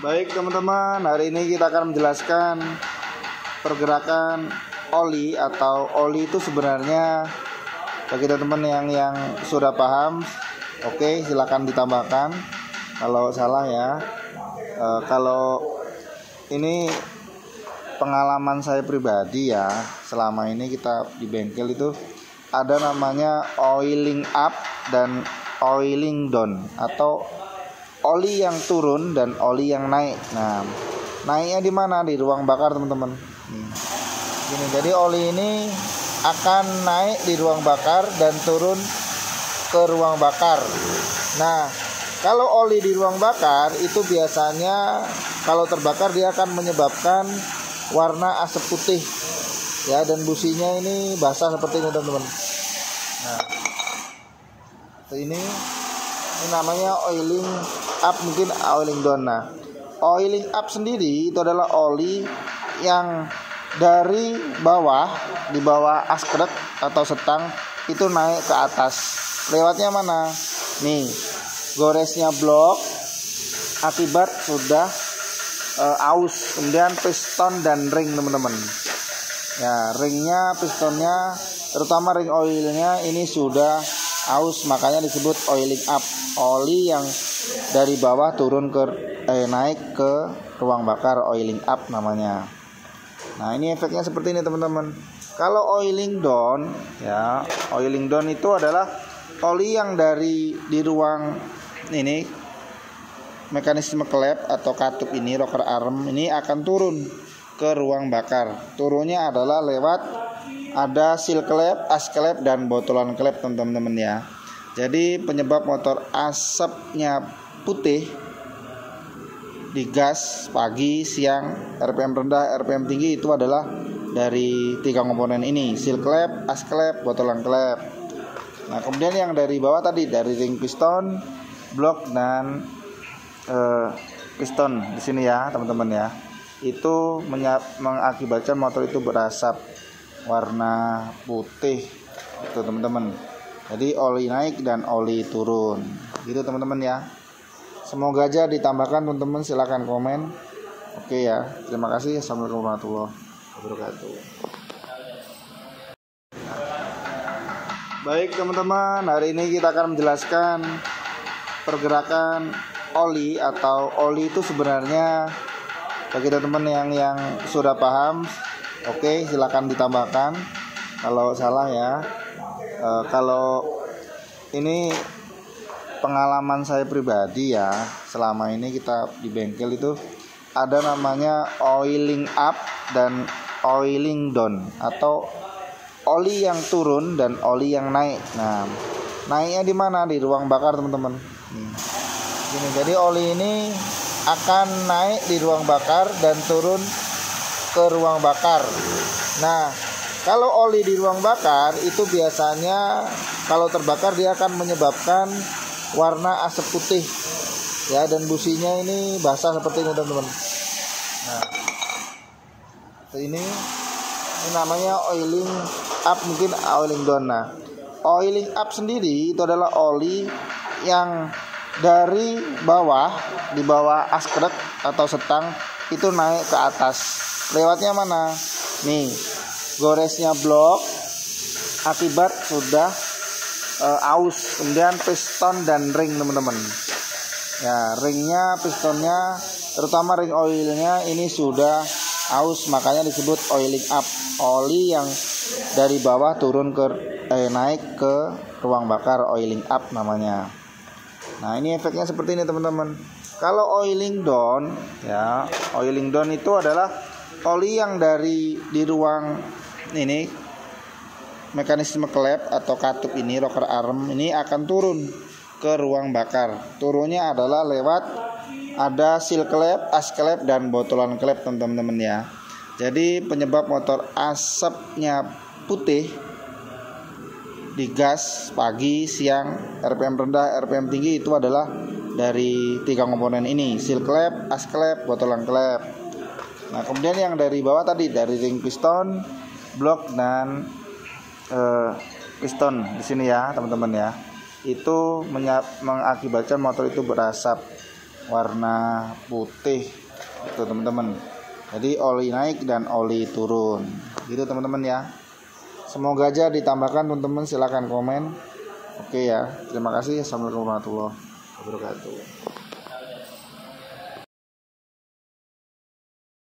Baik teman-teman, hari ini kita akan menjelaskan pergerakan oli atau oli itu sebenarnya bagi teman-teman yang sudah paham. Oke, silakan ditambahkan kalau salah ya. Kalau ini pengalaman saya pribadi ya, selama ini kita di bengkel itu ada namanya oiling up dan oiling down, atau oli yang turun dan oli yang naik. Nah, naiknya di mana? Di ruang bakar, teman-teman. Gini, jadi oli ini akan naik di ruang bakar dan turun ke ruang bakar. Nah, kalau oli di ruang bakar itu biasanya kalau terbakar dia akan menyebabkan warna asap putih ya, dan businya ini basah seperti ini, teman-teman. Nah, ini namanya oiling up, mungkin oiling down. Nah, oiling up sendiri itu adalah oli yang dari bawah, di bawah askrek atau setang itu naik ke atas. Lewatnya mana? Nih, goresnya blok akibat sudah aus. Kemudian piston dan ring, teman-teman. Ya, ringnya, pistonnya, terutama ring oilnya ini sudah aus, makanya disebut oiling up. Oli yang dari bawah turun ke naik ke ruang bakar, oiling up namanya. Nah, ini efeknya seperti ini, teman-teman. Kalau oiling down ya, oiling down itu adalah oli yang dari di ruang ini, mekanisme klep atau katup ini, rocker arm ini akan turun ke ruang bakar. Turunnya adalah lewat ada seal klep, as klep, dan botolan klep, teman-teman ya. Jadi penyebab motor asapnya putih di gas pagi, siang, RPM rendah, RPM tinggi itu adalah dari tiga komponen ini, seal klep, as klep, botolan klep. Nah, kemudian yang dari bawah tadi dari ring piston, blok, dan piston di sini ya, teman-teman ya. Itu mengakibatkan motor itu berasap warna putih itu, teman-teman. Jadi oli naik dan oli turun gitu, teman-teman ya. Semoga aja ditambahkan, teman-teman. Silakan komen. Oke ya, terima kasih. Assalamualaikum warahmatullahi wabarakatuh. Baik teman-teman, hari ini kita akan menjelaskan pergerakan oli atau oli itu sebenarnya bagi teman-teman yang sudah paham. Oke, silakan ditambahkan kalau salah ya. Kalau ini pengalaman saya pribadi ya, selama ini kita di bengkel itu ada namanya oiling up dan oiling down, atau oli yang turun dan oli yang naik. Nah, naiknya di mana? Di ruang bakar, teman-teman. Gini, jadi oli ini akan naik di ruang bakar dan turun ke ruang bakar. Nah, kalau oli di ruang bakar itu biasanya kalau terbakar dia akan menyebabkan warna asap putih ya, dan businya ini basah seperti ini, teman-teman. Nah, ini namanya oiling up, mungkin oiling down. Nah, oiling up sendiri itu adalah oli yang dari bawah, di bawah askrek atau setang itu naik ke atas. Lewatnya mana? Nih, goresnya blok akibat sudah aus. Kemudian piston dan ring, teman-teman. Ya, ringnya, pistonnya, terutama ring oilnya ini sudah aus, makanya disebut oiling up. Oli yang dari bawah turun ke naik ke ruang bakar, oiling up namanya. Nah, ini efeknya seperti ini, teman-teman. Kalau oiling down ya, oiling down itu adalah oli yang dari di ruang ini, mekanisme klep atau katup ini, rocker arm ini akan turun ke ruang bakar. Turunnya adalah lewat ada seal klep, as klep, dan botolan klep, teman-teman ya. Jadi penyebab motor asapnya putih di gas pagi, siang, RPM rendah, RPM tinggi itu adalah dari tiga komponen ini, seal klep, as klep, botolan klep. Nah, kemudian yang dari bawah tadi dari ring piston, blok, dan piston di sini ya, teman-teman ya. Itu mengakibatkan motor itu berasap warna putih itu teman-teman. Jadi oli naik dan oli turun gitu teman-teman ya. Semoga aja ditambahkan teman-teman, silakan komen. Oke ya, terima kasih. Assalamualaikum warahmatullahi wabarakatuh.